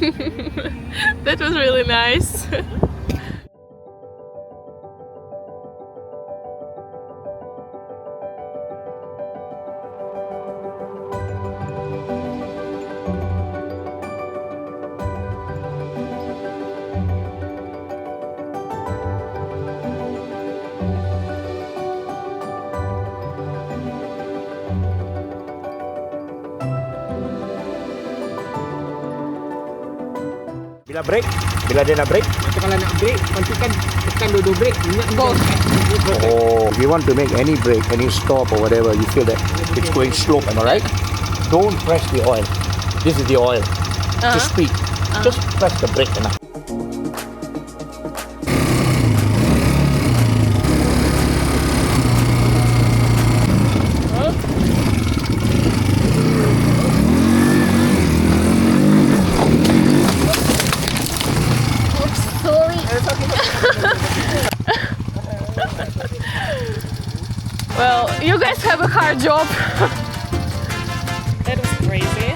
That was really nice. Bila break, bila dia nak break. Kalau nak break, pastikan tekan dua break. Ingat Both. Oh, if you want to make any break, any stop or whatever, you feel that it's going slope, am I right? Don't press the oil. This is the oil. Just speed. Just press the brake enough. Well, you guys have a hard job. That was crazy.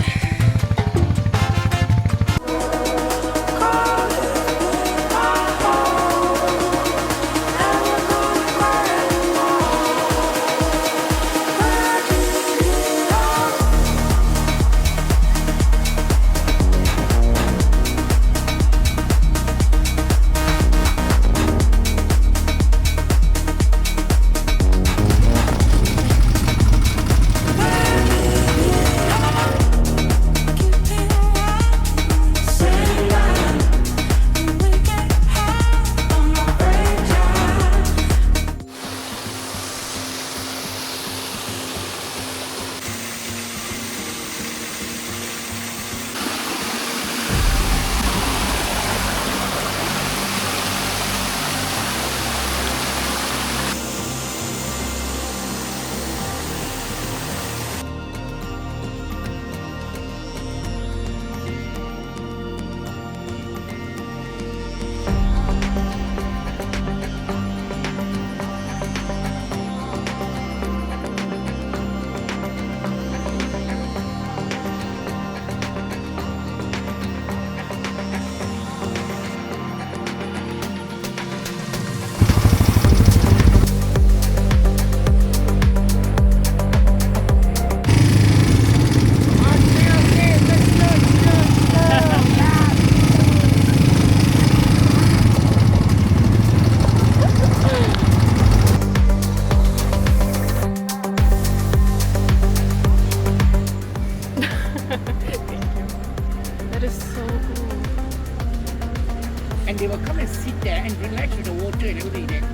And they will come and sit there and relax with the water and everything.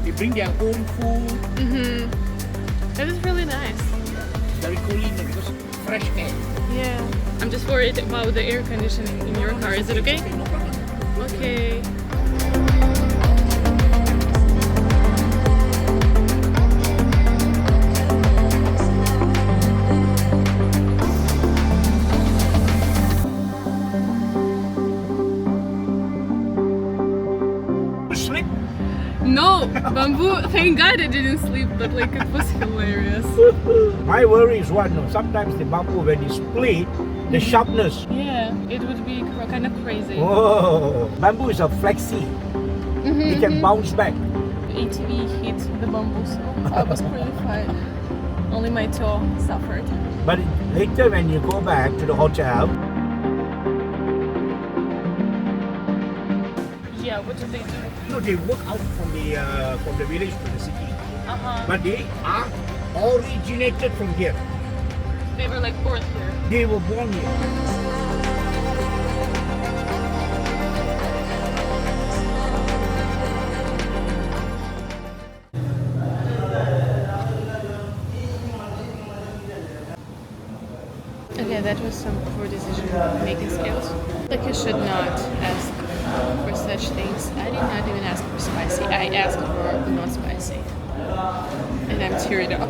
They bring their own food. That is really nice. Very cooling because fresh air. Yeah. I'm just worried about the air conditioning in your car. Is it okay? No problem. Okay. Sleep. No, bamboo. Thank God I didn't sleep, but like it was hilarious. My worry is what? No, sometimes the bamboo when you split, the sharpness. Yeah, it would be kind of crazy. Oh, bamboo is a flexi. It can bounce back. ATV hit the bamboo, so I was pretty fine. Only my toe suffered. But later when you go back to the hotel, Yeah, what did they do? no, they walk out from the village to the city. Uh-huh. But they are originated from here. They were like born here. They were born here. Okay, that was some poor decision making skills. Like you should not ask for such things. I did not even ask for spicy. I asked for not spicy. And I'm teared up.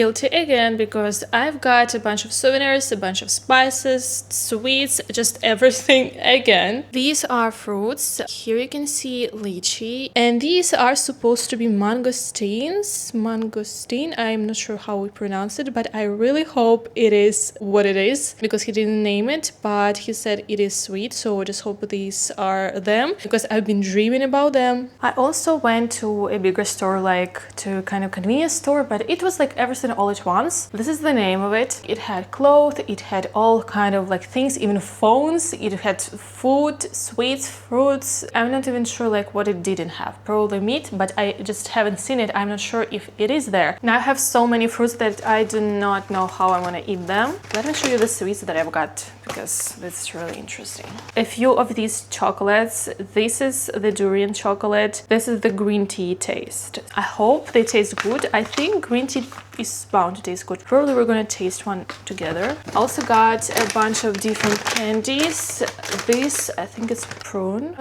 guilty again because I've got a bunch of souvenirs, a bunch of spices, sweets, just everything again. These are fruits. Here you can see lychee, and these are supposed to be mangosteens. Mangosteen, I'm not sure how we pronounce it, but I really hope it is what it is because he didn't name it, but he said it is sweet, so I just hope these are them because I've been dreaming about them. I also went to a bigger store, like to kind of convenience store, but it was like everything all at once. This is the name of it. It had clothes, it had all kind of like things, even phones, it had food, sweets, fruits. I'm not even sure like what it didn't have. Probably meat, but I just haven't seen it. I'm not sure if it is there. Now I have so many fruits that I do not know how I'm gonna eat them. Let me show you the sweets that I've got because it's really interesting. A few of these chocolates. This is the durian chocolate. This is the green tea taste. I hope they taste good. I think green tea is bound to taste good. Probably we're gonna taste one together. Also got a bunch of different candies. This, I think it's prune.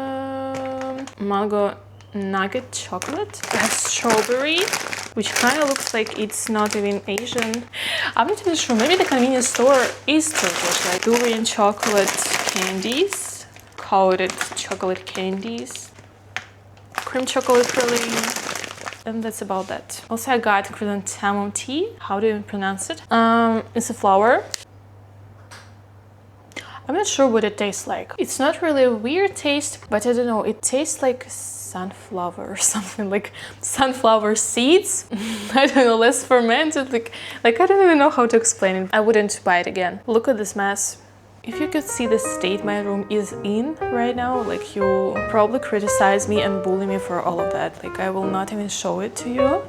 Mango nugget chocolate. I have strawberry, which kind of looks like it's not even Asian. I'm not even sure. Maybe the convenience store is Turkish. Like durian chocolate candies, coated chocolate candies, cream chocolate filling, and that's about that. Also, I got chrysanthemum tea. How do you pronounce it? It's a flower. I'm not sure what it tastes like. It's not really a weird taste, but I don't know. It tastes like sunflower or something, like sunflower seeds. I don't know, less fermented. Like I don't even know how to explain it. I wouldn't buy it again. Look at this mess. If you could see the state my room is in right now, like you probably criticize me and bully me for all of that. Like I will not even show it to you.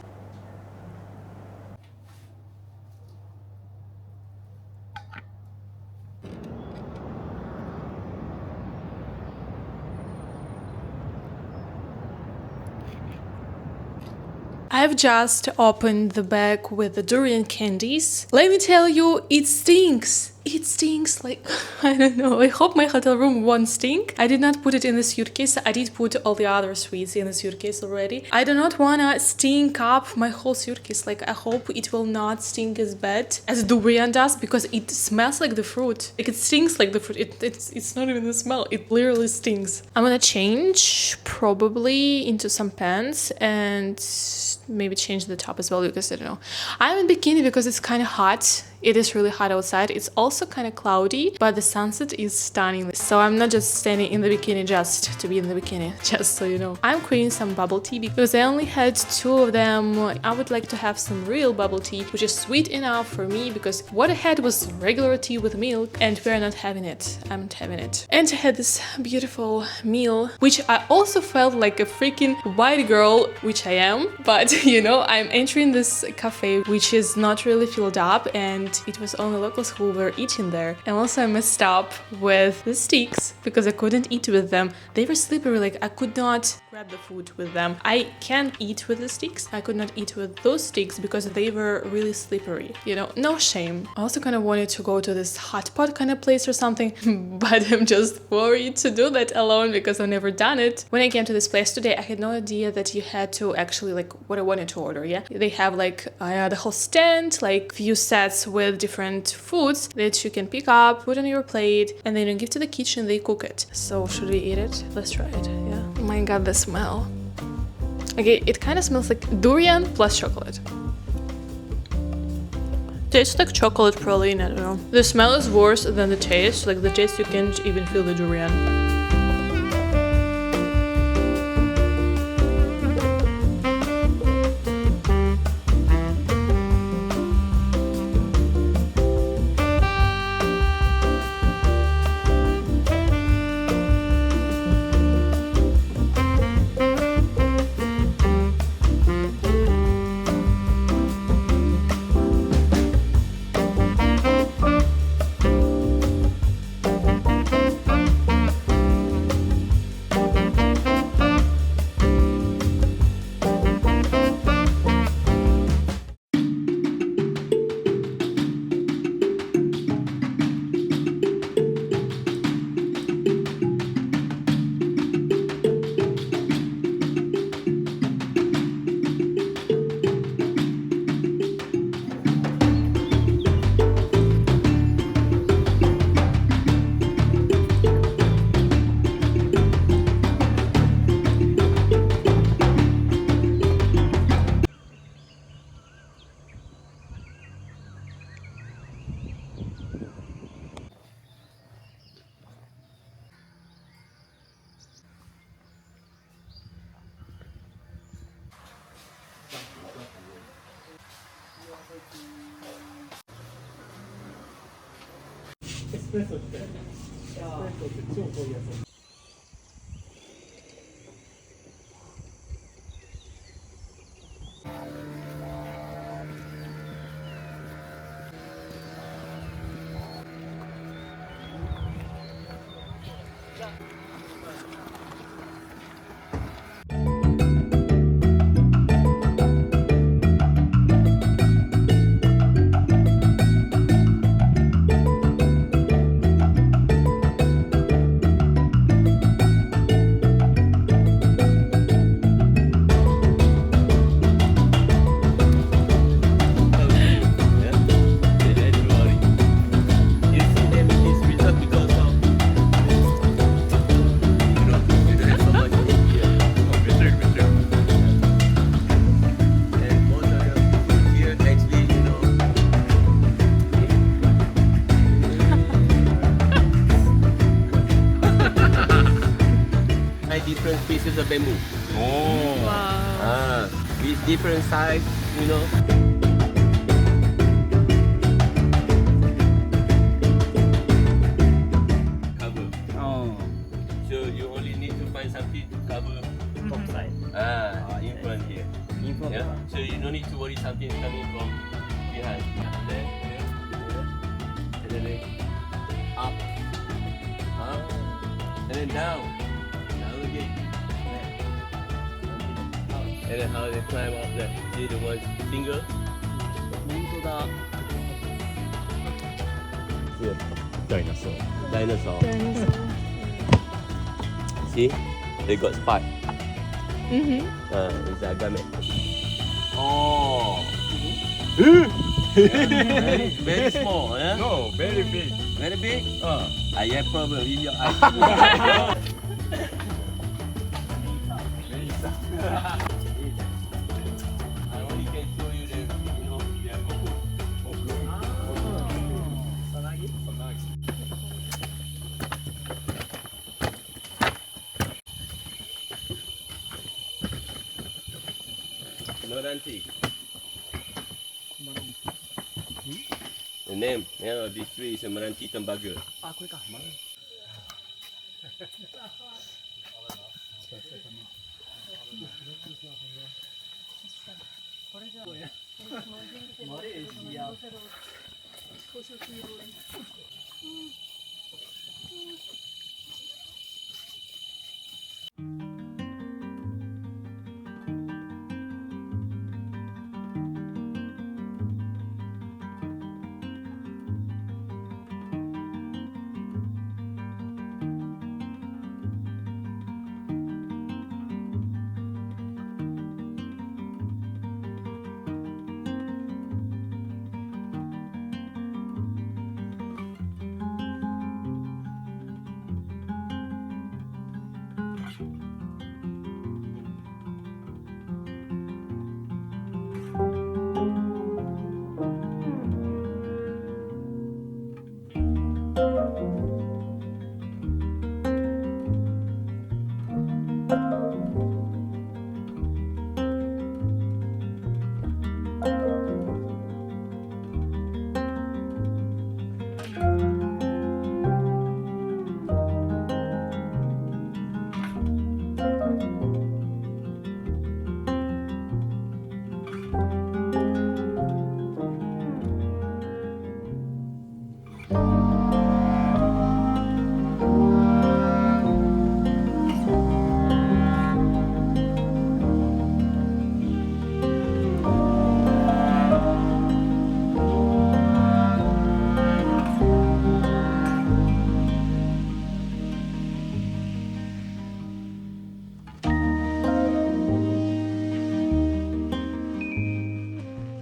I've just opened the bag with the durian candies. Let me tell you, it stinks. It stinks like, I don't know. I hope my hotel room won't stink. I did not put it in the suitcase. I did put all the other sweets in the suitcase already. I do not wanna stink up my whole suitcase. Like I hope it will not stink as bad as durian does because it smells like the fruit. Like it stinks like the fruit. It's not even the smell. It literally stinks. I'm gonna change probably into some pants and maybe change the top as well because I don't know. I'm in bikini because it's kind of hot. It is really hot outside. It's also kind of cloudy, but the sunset is stunning. So I'm not just standing in the bikini just to be in the bikini, just so you know. I'm creating some bubble tea because I only had 2 of them. I would like to have some real bubble tea, which is sweet enough for me because what I had was regular tea with milk and we're not having it. I'm not having it. And I had this beautiful meal, which I also felt like a freaking white girl, which I am. But you know, I'm entering this cafe, which is not really filled up and it was only locals who were eating there. And also I messed up with the sticks because I couldn't eat with them. They were slippery, like I could not grab the food with them. I can't eat with the sticks. I could not eat with those sticks because they were really slippery. You know, no shame. I also kind of wanted to go to this hot pot kind of place or something, but I'm just worried to do that alone because I've never done it. When I came to this place today, I had no idea that you had to actually like what I wanted to order, yeah? They have like the whole stand, like few sets with different foods that you can pick up, put on your plate, and then you give to the kitchen, they cook it. So should we eat it? Let's try it, yeah? Oh my god, the smell. Okay, it kind of smells like durian plus chocolate. Tastes like chocolate praline, I don't know. The smell is worse than the taste. Like the taste, you can't even feel the durian. プレッソってエスプレッソって超濃いやつ。Different pieces of bamboo. Oh. Wow. With different size, you know. Cover. Oh. So you only need to find something to cover. Top side. In front here. In front. Yeah. So you don't need to worry something is coming from behind. Then, and then up, and then down. And then how they climb up there. See the one finger? Here. Dinosaur. Dinosaur. See? They got spike. It's a agame. Oh. Very small, yeah? No, very big. Very big? I have problem with your eyes. I only can show you the, you know, the Meranti. The name of this tree is a Meranti tembaga.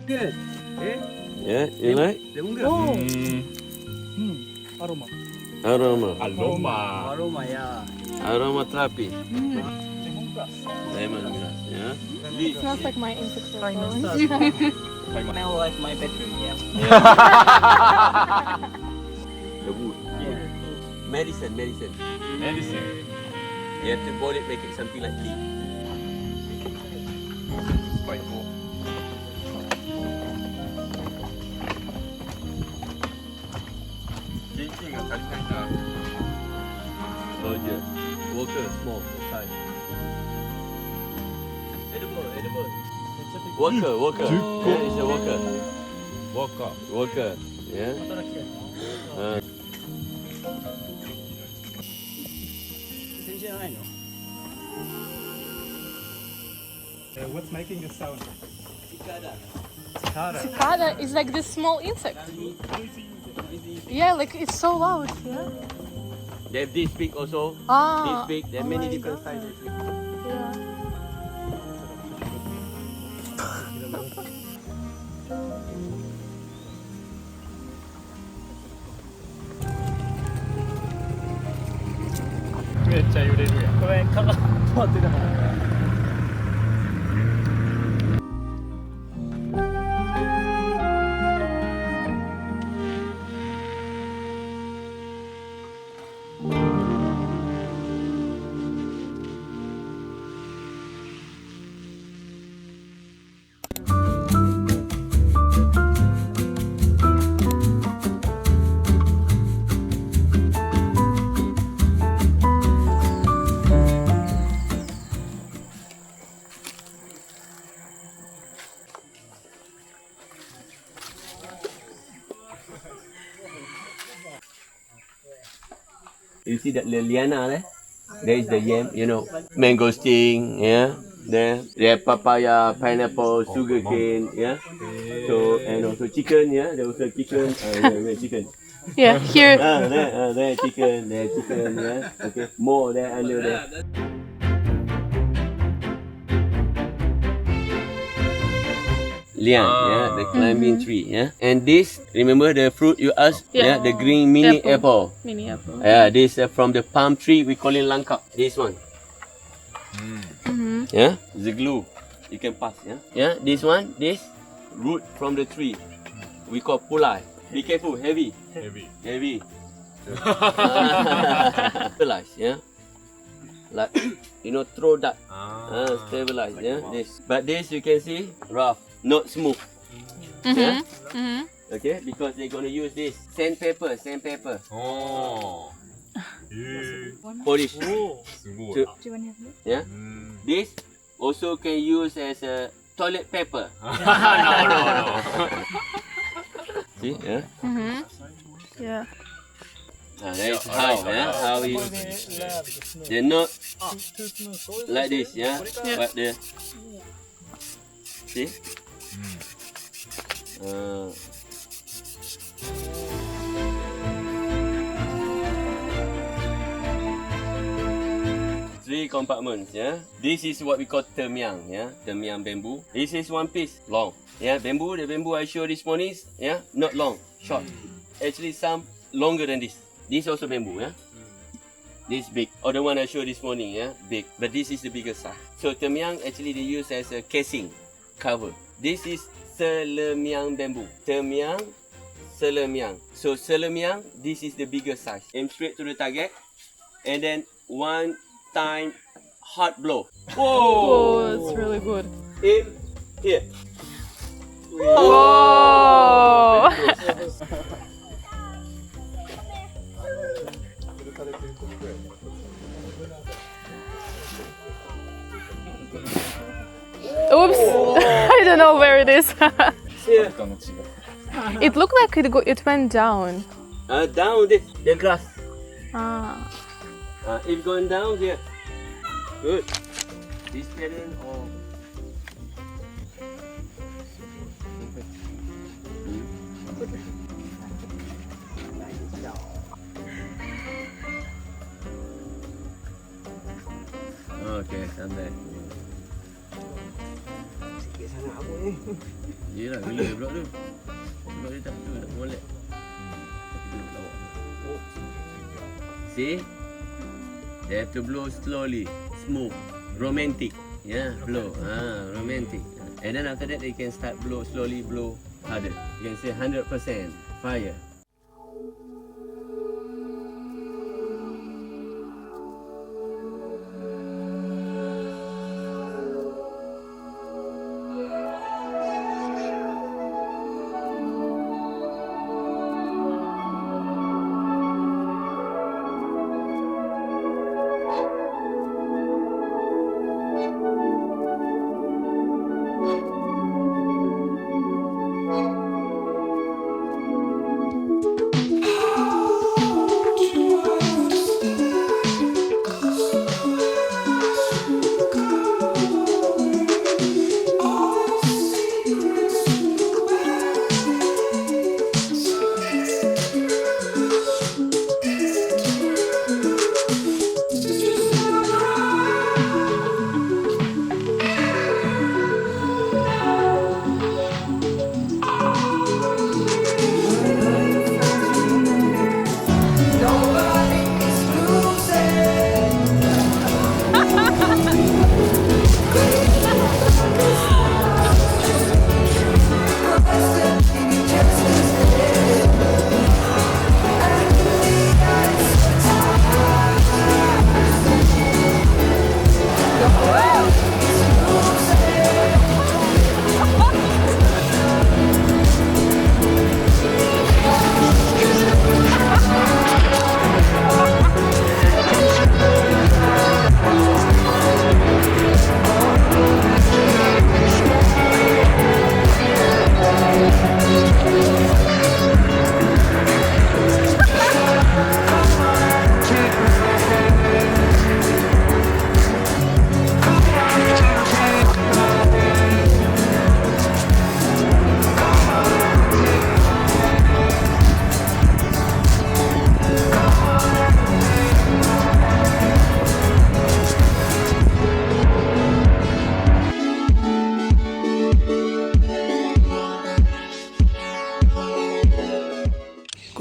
Good. Yeah, you like? Oh. Aroma. Aroma. Aloma. Aroma, yeah. Aroma terapi. Lemongrass. Lemongrass, yeah. It smells like my insect Smell like my bedroom, yeah. The wood. Yeah. Medicine. Medicine. You have to boil it, make it something like tea. It's quite cool. Thinking of Bigger, small, size. Edible. Worker. Yeah, it's a worker. Worker. Yeah. What's making the sound? Cicada is like this small insect. Yeah, like it's so loud. Yeah. They have this big also. Ah. This big. There are many different sizes. Yeah. You see that liana there? There is the yam, mangosteen, yeah. There have papaya, pineapple, sugarcane, yeah. So and also chicken, yeah. There also chicken, chicken. Yeah. Here. There chicken, yeah. Okay, more there under there. Lian, yeah, the climbing tree, yeah. And this, remember the fruit you asked? Yeah. The green mini apple. Mini apple. Yeah, this from the palm tree, we call it langchang. This one. Yeah, the glue. You can pass, yeah. Yeah, this one, this root from the tree. We call pulai. Be careful, heavy. Stabilize, yeah. Like, throw that. Stabilize, yeah. This. But this you can see, rough, not smooth. Yeah. Okay, because they're gonna use this sandpaper. Oh. Polish. Oh. Yeah. This also can use as a toilet paper. No. See, yeah. Yeah. That's how we. They're not like this, yeah. But they. See. Three compartments, yeah. This is what we call temyang, yeah. Temyang bamboo. This is one piece, long. Yeah, bamboo. The bamboo I showed this morning, yeah, not long, short. Actually, some longer than this. This also bamboo, yeah. This big. Or the one I showed this morning, yeah, big. But this is the biggest size. So temyang actually they use as a casing, cover. This is selemyang bamboo. Temyang, selemyang. So selemyang, this is the biggest size. Aim straight to the target, and then one time hard blow. Oh, it's really good. Aim here. Oh. Oops, I don't know where it is. Here. It looked like it went down. Down this, the grass. Ah. It's going down here. Good. This pattern or okay, sampai. Yelah, bila dia blok tu. Blok dia tak tu, nak molek. Tapi dia tak awak. See? They have to blow slowly, smooth, romantic. Yeah, blow. Romantic. And then after that, they can start blow slowly, blow harder. You can say 100% fire.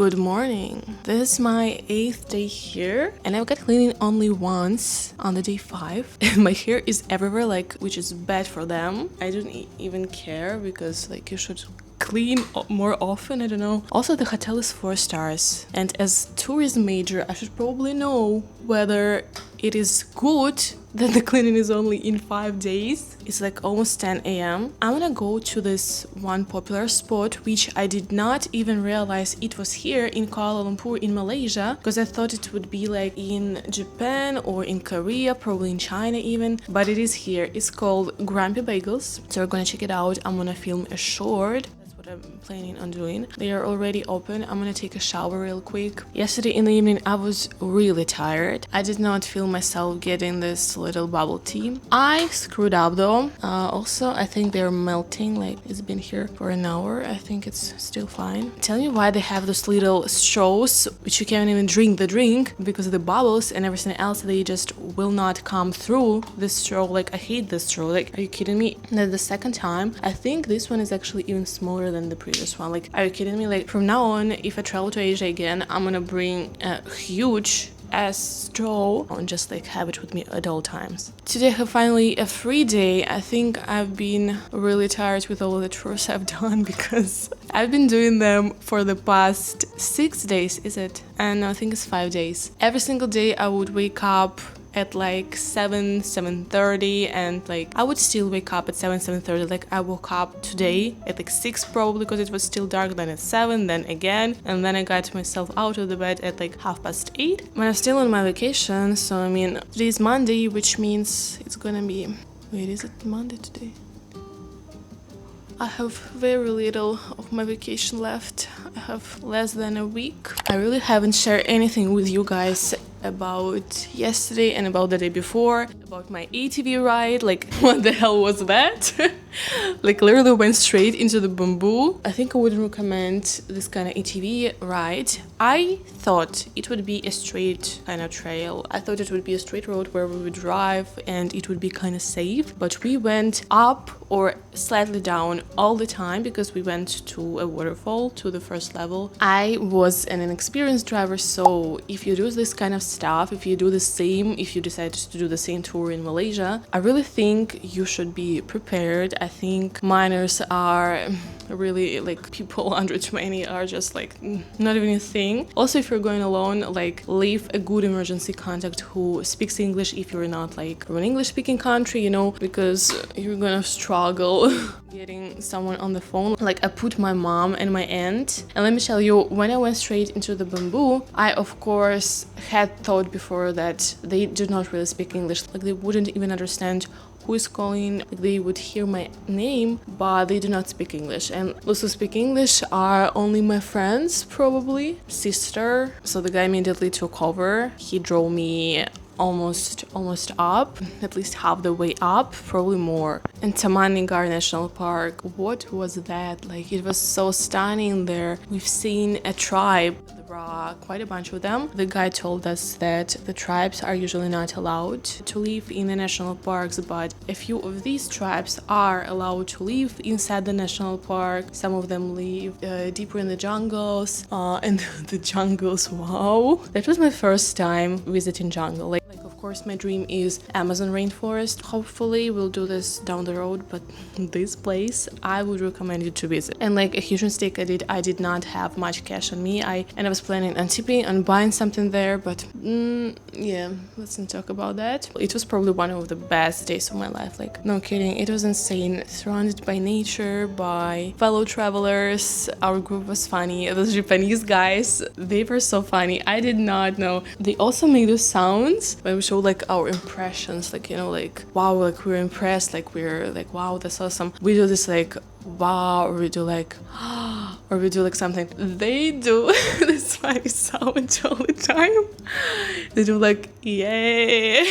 Good morning. This is my 8th day here, and I've got cleaning only once on the day 5. And my hair is everywhere, like, which is bad for them. I don't even care because, like, you should clean more often. I don't know. Also, the hotel is 4 stars, and as tourism major, I should probably know whether it is good that the cleaning is only in 5 days. It's like almost 10 a.m. I'm gonna go to this one popular spot, which I did not even realize it was here in Kuala Lumpur in Malaysia, because I thought it would be like in Japan or in Korea, probably in China even, but it is here. It's called Grumpy Bagels. So we're gonna check it out. I'm gonna film a short. I'm planning on doing. They are already open. I'm gonna take a shower real quick. Yesterday in the evening I was really tired. I did not feel myself getting this little bubble tea. I screwed up though. Also, I think they're melting, like it's been here for an hour. I think it's still fine. Tell me why they have those little straws which you can't even drink the drink because of the bubbles and everything else. They just will not come through the straw. Like, I hate this straw. Like, are you kidding me? That's the second time. I think this one is actually even smaller than the previous one. Like, are you kidding me? Like, from now on, if I travel to Asia again, I'm gonna bring a huge ass straw and just like have it with me at all times. Today I have finally a free day. I think I've been really tired with all the chores I've done because I've been doing them for the past 6 days, is it? And I think it's 5 days. Every single day I would wake up at like 7:30, and like I would still wake up at 7:30. Like, I woke up today at like 6 probably because it was still dark, then at 7, then again, and then I got myself out of the bed at like 8:30 when I'm still on my vacation. So I mean, today is Monday, which means it's gonna be, wait, is it Monday today? I have very little of my vacation left. I have less than a week. I really haven't shared anything with you guys about yesterday and about the day before, about my ATV ride. Like, what the hell was that? Like, literally went straight into the bamboo. I think I wouldn't recommend this kind of ATV ride. I thought it would be a straight kind of trail. I thought it would be a straight road where we would drive and it would be kind of safe, but we went up or slightly down all the time because we went to a waterfall, to the first level. I was an inexperienced driver, so if you do this kind of stuff, if you do the same, if you decide to do the same tour in Malaysia, I really think you should be prepared. I think minors are really, like, people under 20 are just like not even a thing. Also, if you're going alone, like, leave a good emergency contact who speaks English if you're not like from an English speaking country, you know, because you're gonna struggle getting someone on the phone. Like, I put my mom and my aunt, and let me tell you, when I went straight into the bamboo, I of course had thought before that they do not really speak English. Like, they wouldn't even understand who is calling. Like, they would hear my name, but they do not speak English. And those who speak English are only my friends, probably sister. So the guy immediately took over. He drove me almost up, at least half the way up, probably more. And Taman Negara National Park, what was that? Like, it was so stunning there. We've seen a tribe. There are quite a bunch of them. The guy told us that the tribes are usually not allowed to live in the national parks, but a few of these tribes are allowed to live inside the national park. Some of them live deeper in the jungles, and the jungles, wow. That was my first time visiting jungle. Like, of course, my dream is Amazon rainforest. Hopefully we'll do this down the road, but this place I would recommend you to visit. And like a huge mistake I did not have much cash on me. I was planning on tipping, on buying something there, but yeah, let's not talk about that. It was probably one of the best days of my life. Like, no kidding, it was insane. Surrounded by nature, by fellow travelers. Our group was funny. Those Japanese guys, they were so funny. I did not know. They also made those sounds when we show like our impressions, like, you know, like, wow, like we're impressed, like we're like, wow, that's awesome. We do this like, wow, or we do like, or we do like something. They do this funny sound all the time. They do like, yay.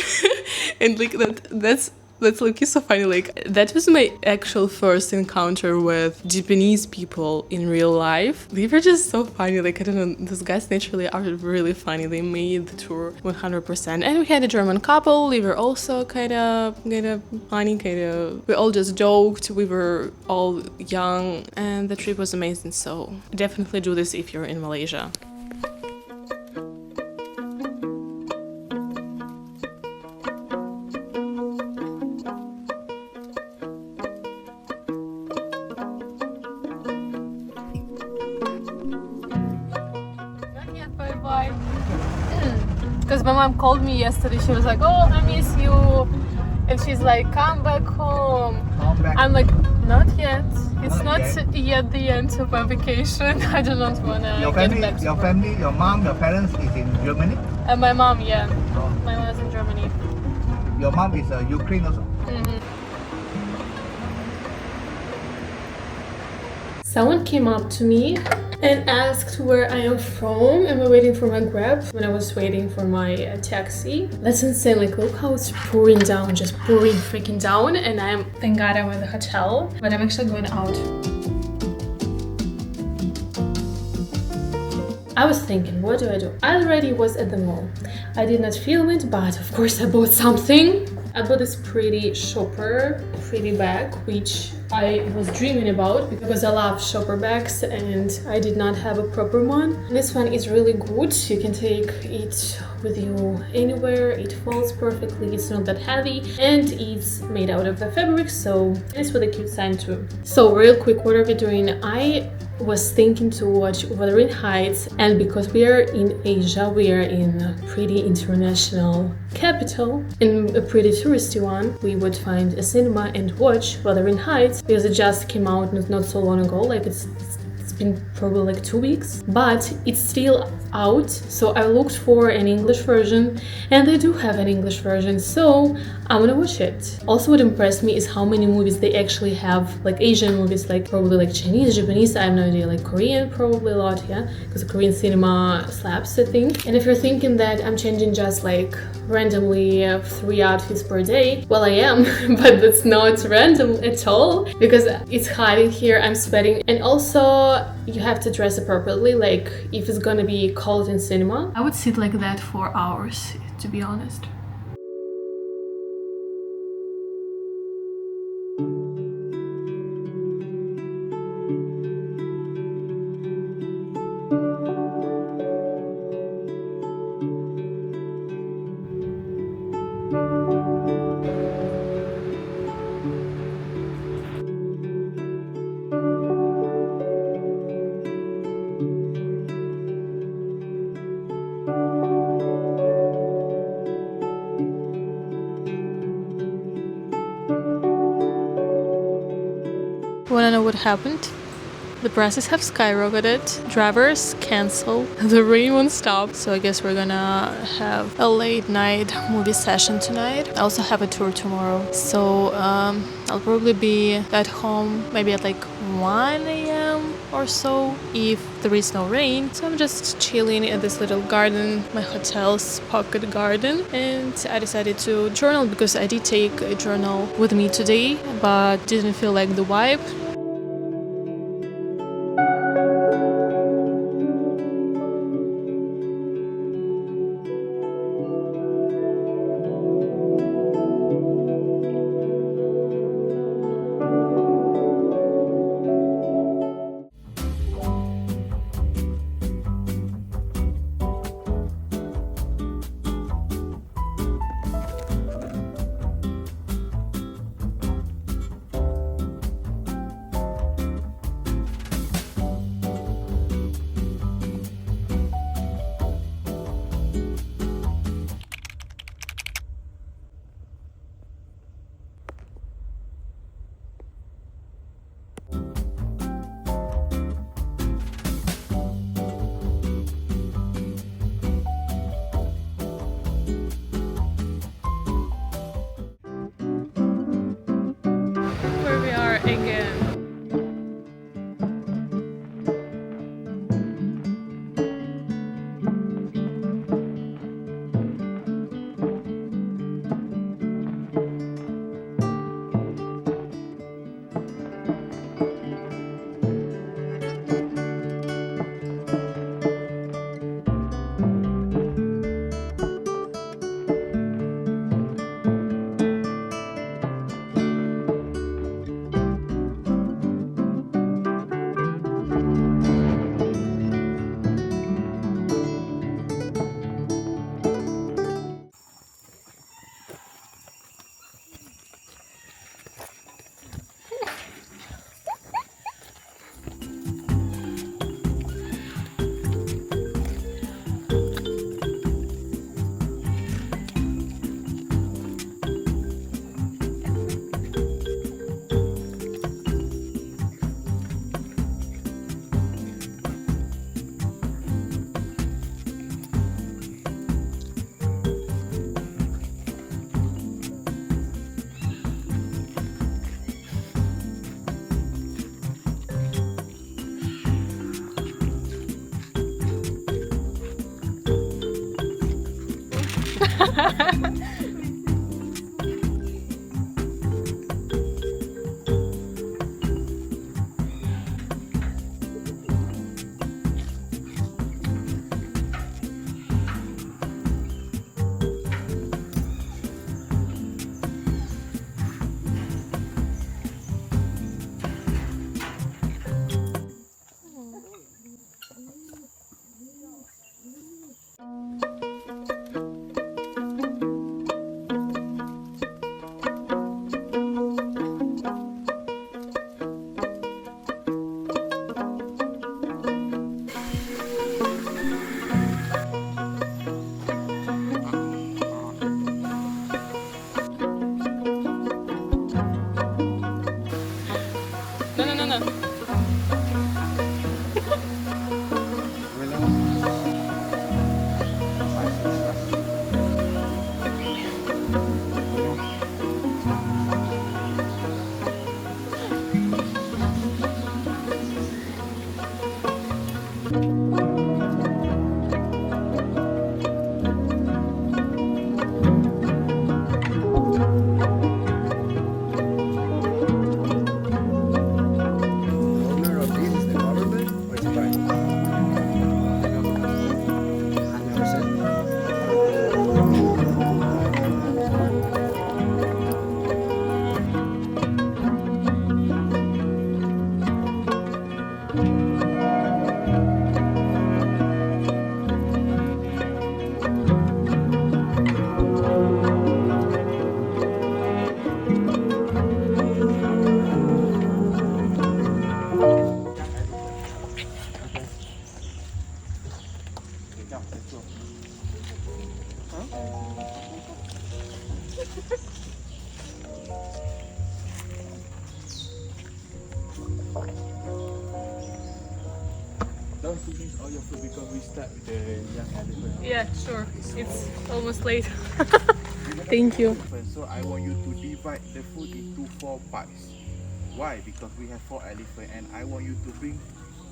And like that's like so funny. Like, that was my actual first encounter with Japanese people in real life. They were just so funny. Like, I don't know, these guys naturally are really funny. They made the tour 100%. And we had a German couple. They were also kind of funny, we all just joked. We were all young and the trip was amazing. So definitely do this if you're in Malaysia. My mom called me yesterday. She was like, "Oh, I miss you," and she's like, "Come back home." Come back. I'm like, "Not yet. It's Not not yet the end of my vacation. I do not wanna Your get family, back to your work." family, your mom, your parents is in Germany. My mom, yeah. Oh. My mom is in Germany. Your mom is Ukraine also. Someone came up to me and asked where I am from. Am I waiting for my Grab? When I was waiting for my taxi. That's insane. Like, look how it's pouring down, just pouring freaking down. And thank God I'm in the hotel, but I'm actually going out. I was thinking, what do? I already was at the mall. I did not film it, but of course I bought something. I bought this pretty bag, which I was dreaming about because I love shopper bags and I did not have a proper one. This one is really good. You can take it with you anywhere. It folds perfectly. It's not that heavy and it's made out of the fabric, so it's with a cute sign too. So real quick, what are we doing? I was thinking to watch Wuthering Heights, and because we are in Asia, we are in a pretty international capital, in a pretty touristy one, we would find a cinema and watch Wuthering Heights because it just came out not so long ago, like it's been probably like 2 weeks, but it's still out. So I looked for an English version and they do have an English version, so I'm gonna watch it. Also, what impressed me is how many movies they actually have, like Asian movies, like probably like Chinese, Japanese, I have no idea, like Korean probably a lot, yeah, because Korean cinema slaps, I think. And if you're thinking that I'm changing just like randomly 3 outfits per day, well, I am, but that's not random at all because it's hot in here, I'm sweating, and also you have to dress appropriately. Like if it's gonna be cold in cinema, I would sit like that for hours, to be honest. Wanna know what happened? The prices have skyrocketed, drivers cancel, the rain won't stop, so I guess we're gonna have a late night movie session tonight. I also have a tour tomorrow, so I'll probably be at home maybe at like 1 a.m. or so if there is no rain. So I'm just chilling at this little garden, my hotel's pocket garden, and I decided to journal because I did take a journal with me today, but didn't feel like the vibe. No. Don't finish all your food because we start with the young elephant. Yeah, sure. It's almost late. Thank you. So I want you to divide the food into 4 parts. Why? Because we have 4 elephants and I want you to bring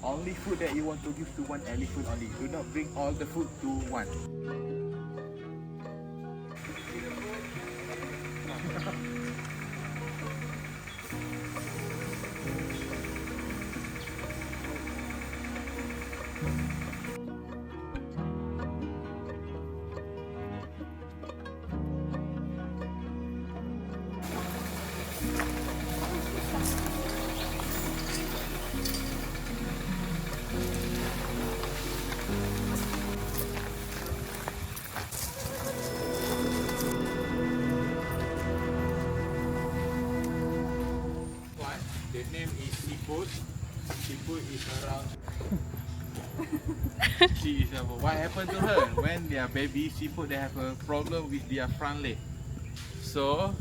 only food that you want to give to one elephant only. Do not bring all the food to one. The name is seafood. Seafood is around. She is what happened to her when they are baby seafood? They have a problem with their front leg. So,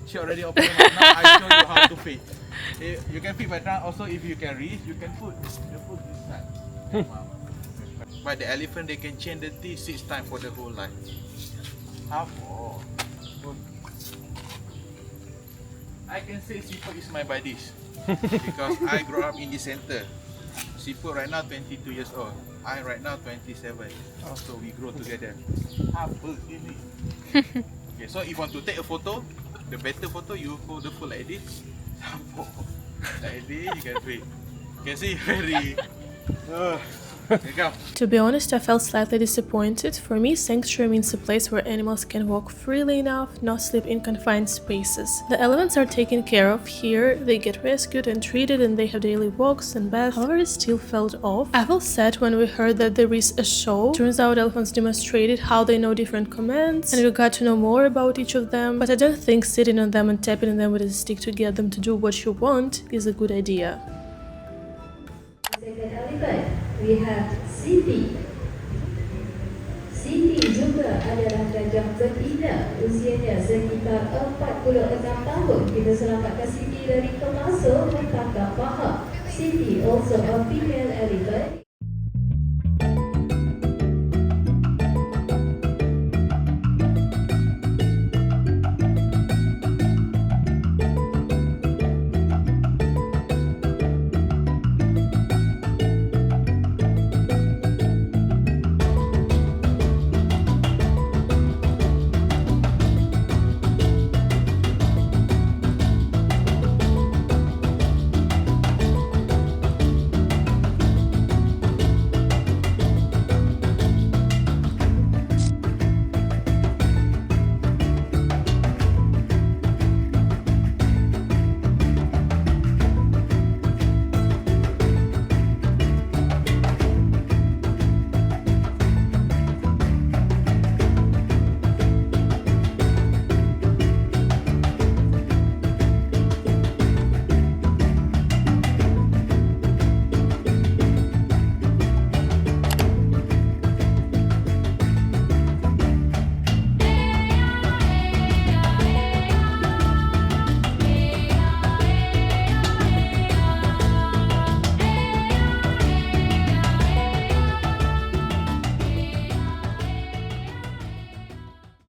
she already opened her mouth. Now I show you how to feed. You can feed by tongue. Also, if you can reach, you can put the food inside. But the elephant, they can change the teeth 6 times for the whole life. I can say seafood is my buddies because I grew up in the center. Seafood right now 22 years old. I right now 27. So we grow together. Okay, so if you want to take a photo, the better photo, you hold the food like this. Like this, you can see. You can see very. To be honest, I felt slightly disappointed. For me, sanctuary means a place where animals can walk freely enough, not sleep in confined spaces. The elephants are taken care of here, they get rescued and treated, and they have daily walks and baths. However, it still felt off. I felt sad when we heard that there is a show. Turns out elephants demonstrated how they know different commands, and we got to know more about each of them. But I don't think sitting on them and tapping on them with a stick to get them to do what you want is a good idea. Second elephant, we have Siti. Siti juga adalah gajah betina. Usianya sekitar 46 tahun. Kita selamatkan Siti dari kemasa mentangkap paha. Siti also a female elephant.